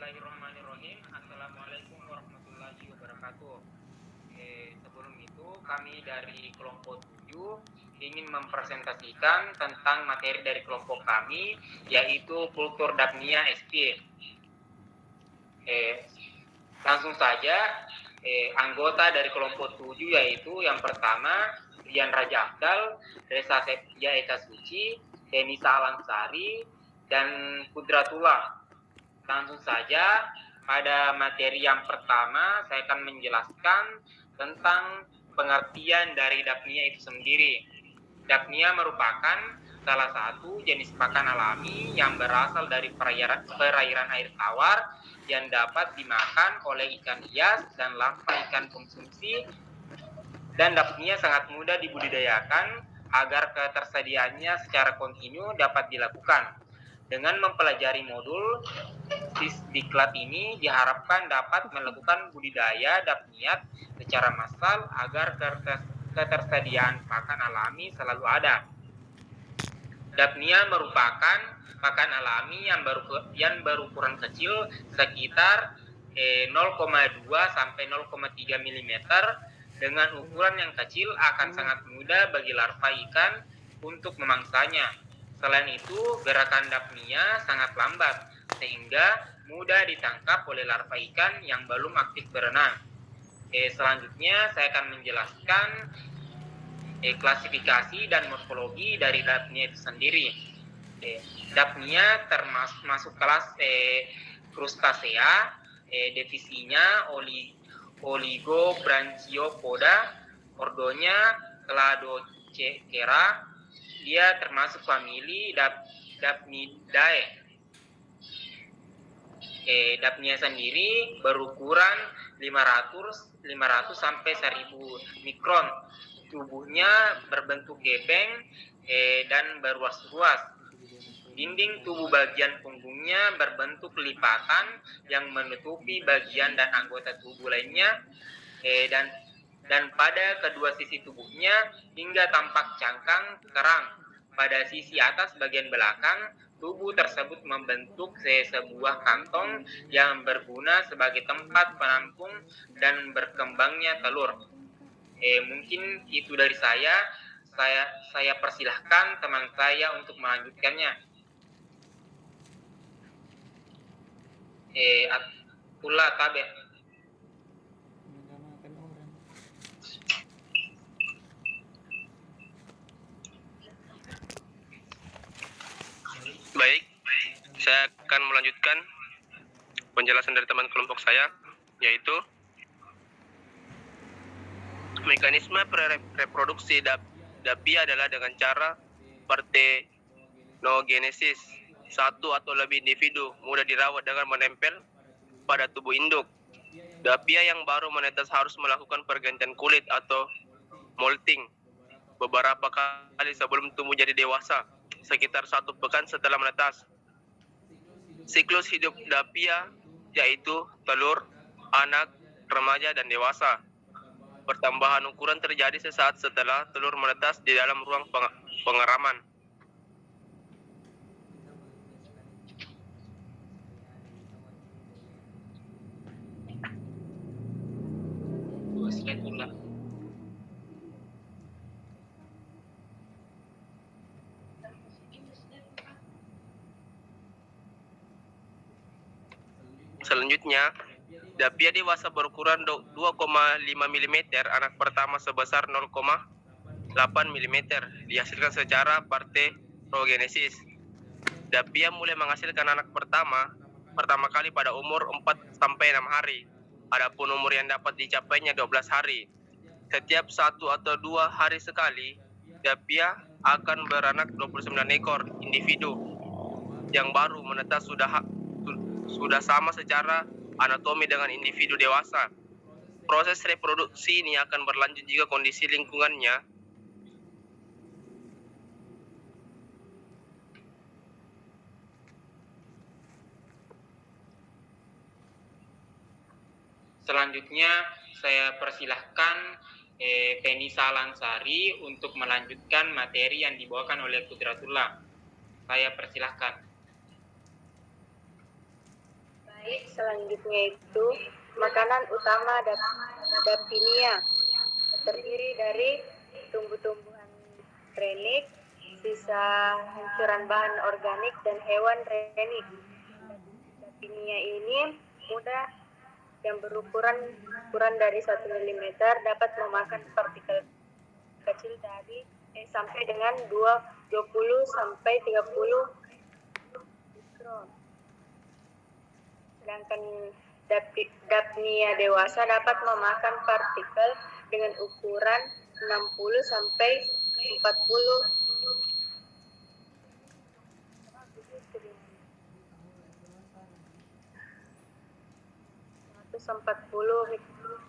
Bismillahirrahmanirrahim. Assalamualaikum warahmatullahi wabarakatuh. Sebelum itu kami dari kelompok 7 ingin mempresentasikan tentang materi dari kelompok kami, yaitu kultur Dapnia SP. Langsung saja, anggota dari kelompok 7 yaitu yang pertama Rian Raja Abdal, Reza Septia Eka Suci, Denisa Alansari, dan Kudratullah. Langsung saja, pada materi yang pertama saya akan menjelaskan tentang pengertian dari Dapnia itu sendiri. Dapnia merupakan salah satu jenis pakan alami yang berasal dari perairan air tawar yang dapat dimakan oleh ikan hias dan larva ikan konsumsi, dan Dapnia sangat mudah dibudidayakan agar ketersediaannya secara kontinu dapat dilakukan. Dengan mempelajari modul Sisdiklat ini diharapkan dapat melakukan budidaya Dapnia secara massal agar ketersediaan pakan alami selalu ada. Dapnia merupakan pakan alami yang berukuran kecil sekitar 0,2 sampai 0,3 mm. Dengan ukuran yang kecil akan sangat mudah bagi larva ikan untuk memangsanya. Selain itu, gerakan Dapnia sangat lambat sehingga mudah ditangkap oleh larva ikan yang belum aktif berenang. Selanjutnya saya akan menjelaskan klasifikasi dan morfologi dari Dapnia itu sendiri. Dapnia termasuk kelas Crustacea, divisinya Oligobranciopoda, ordonya Cladocera. Dia termasuk famili Dapnidae. Dapnia sendiri berukuran 500 sampai 1000 mikron. Tubuhnya berbentuk gepeng dan berruas-ruas. Dinding tubuh bagian punggungnya berbentuk lipatan yang menutupi bagian dan anggota tubuh lainnya, dan pada kedua sisi tubuhnya hingga tampak cangkang kerang. Pada sisi atas bagian belakang, tubuh tersebut membentuk sebuah kantong yang berguna sebagai tempat penampung dan berkembangnya telur. Mungkin itu dari saya. Saya persilahkan teman saya untuk melanjutkannya. Pula tabe. Baik, saya akan melanjutkan penjelasan dari teman kelompok saya, yaitu mekanisme reproduksi Dapia adalah dengan cara partenogenesis. Satu atau lebih individu mudah dirawat dengan menempel pada tubuh induk. Dapia yang baru menetas harus melakukan pergantian kulit atau molting beberapa kali sebelum tumbuh jadi dewasa, sekitar 1 pekan setelah menetas. Siklus hidup Dapia yaitu telur, anak, remaja, dan dewasa. Pertambahan ukuran terjadi sesaat setelah telur menetas di dalam ruang pengeraman. Selanjutnya, Dapia dewasa berukuran 2,5 mm, anak pertama sebesar 0,8 mm, dihasilkan secara partenogenesis. Dapia mulai menghasilkan anak pertama kali pada umur 4 sampai 6 hari. Adapun umur yang dapat dicapainya 12 hari. Setiap 1 atau 2 hari sekali, Dapia akan beranak 29 ekor individu. Yang baru menetas sudah sama secara anatomi dengan individu dewasa. Proses reproduksi ini akan berlanjut jika kondisi lingkungannya Selanjutnya saya persilahkan Denisa Alansari untuk melanjutkan materi yang dibawakan oleh Kudratullah. Saya persilahkan. Baik, selanjutnya itu makanan utama Dapinia, terdiri dari tumbuh-tumbuhan renik, sisa hancuran bahan organik, dan hewan renik. Dapinia ini mudah yang berukuran kurang dari 1 mm dapat memakan partikel kecil dari sampai dengan 20 sampai 30 mikron. Sedangkan Daphnia dewasa dapat memakan partikel dengan ukuran 60 sampai 40 mikron.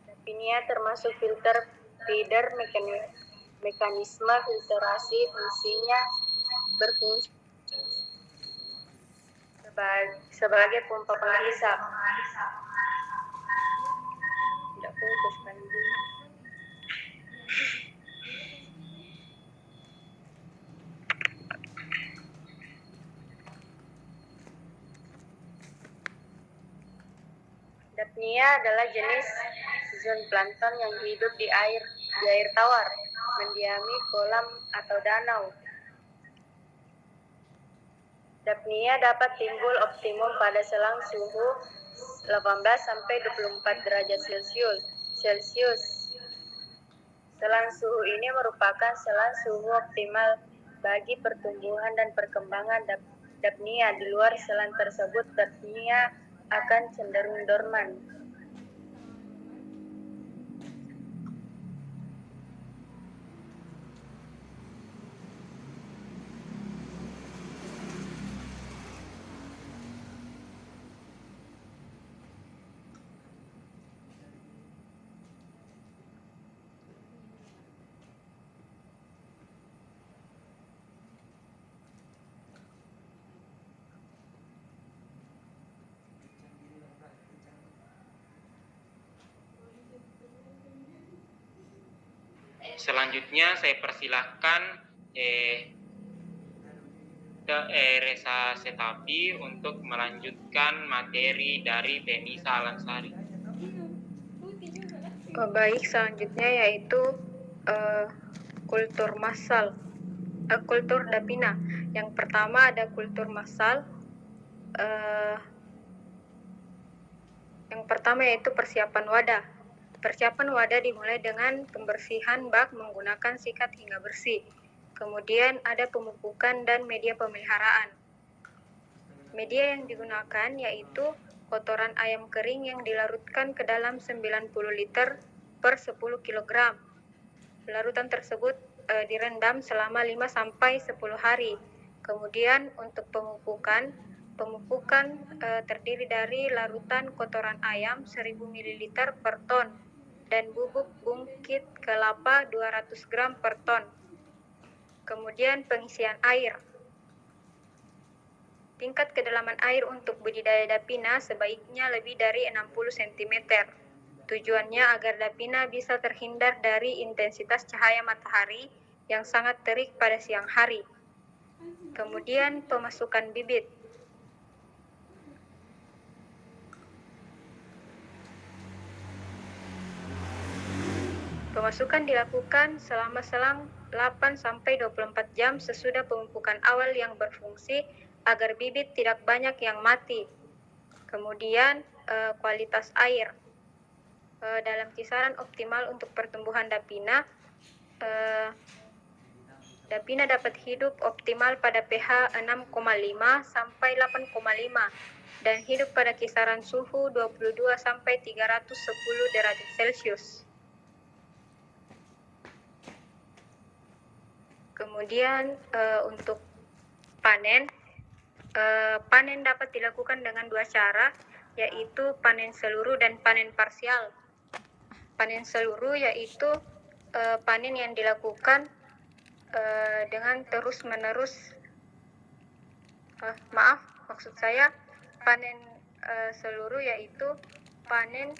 Daphnia termasuk filter feeder. Mekanisme filtrasi fungsinya berfungsi sebagai pompa penghisap. Tidak putus kan? Daphnia adalah jenis zooplankton yang hidup di air tawar, mendiami kolam atau danau. Daphnia dapat timbul optimum pada selang suhu 18 sampai 24 derajat Celcius. Selang suhu ini merupakan selang suhu optimal bagi pertumbuhan dan perkembangan Daphnia. Di luar selang tersebut, Daphnia akan cenderung dorman. Selanjutnya saya persilahkan Reza Setapi untuk melanjutkan materi dari Tenisa Alansari. Baik, selanjutnya yaitu kultur massal, kultur Daphnia. Yang pertama ada kultur massal. Yang pertama yaitu persiapan wadah. Persiapan wadah dimulai dengan pembersihan bak menggunakan sikat hingga bersih. Kemudian ada pemupukan dan media pemeliharaan. Media yang digunakan yaitu kotoran ayam kering yang dilarutkan ke dalam 90 liter per 10 kg. Larutan tersebut direndam selama 5 sampai 10 hari. Kemudian untuk pemupukan terdiri dari larutan kotoran ayam 1000 ml per ton dan bubuk bungkit kelapa 200 gram per ton. Kemudian pengisian air. Tingkat kedalaman air untuk budidaya Daphnia sebaiknya lebih dari 60 cm. Tujuannya agar Daphnia bisa terhindar dari intensitas cahaya matahari yang sangat terik pada siang hari. Kemudian pemasukan bibit. Pemasukan dilakukan selama selang 8 sampai 24 jam sesudah pemupukan awal yang berfungsi agar bibit tidak banyak yang mati. Kemudian kualitas air. Dalam kisaran optimal untuk pertumbuhan Daphnia, Daphnia dapat hidup optimal pada pH 6,5 sampai 8,5 dan hidup pada kisaran suhu 22 sampai 310 derajat Celcius. Kemudian untuk panen dapat dilakukan dengan dua cara, yaitu panen seluruh dan panen parsial. Panen seluruh yaitu panen yang dilakukan dengan terus-menerus. Maksud saya panen seluruh yaitu panen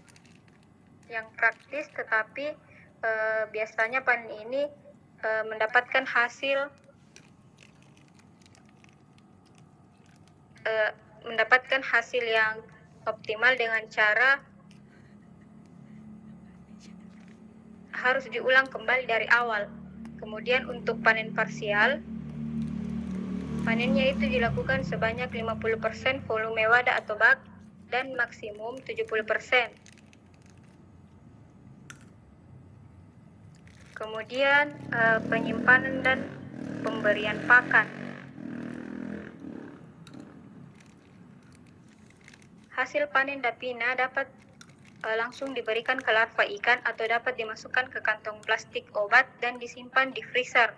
yang praktis, tetapi biasanya panen ini mendapatkan hasil mendapatkan hasil yang optimal dengan cara harus diulang kembali dari awal. Kemudian untuk panen parsial, panennya itu dilakukan sebanyak 50% volume wadah atau bak dan maksimum 70%. Kemudian penyimpanan dan pemberian pakan. Hasil panen dapina dapat langsung diberikan ke larva ikan atau dapat dimasukkan ke kantong plastik obat dan disimpan di freezer.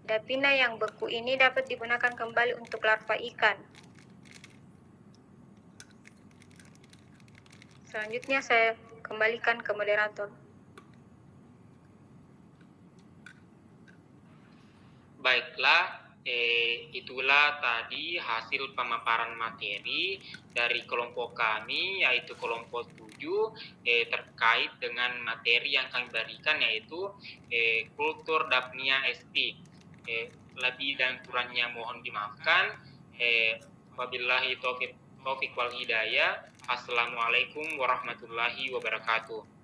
Dapina yang beku ini dapat digunakan kembali untuk larva ikan. Selanjutnya saya kembalikan ke moderator. Baiklah, itulah tadi hasil pemaparan materi dari kelompok kami, yaitu kelompok 7, terkait dengan materi yang kami berikan, yaitu kultur Daphnia sp. Lebih dan kurangnya mohon dimaafkan. Wabillahi taufiq wal hidayah. Assalamualaikum warahmatullahi wabarakatuh.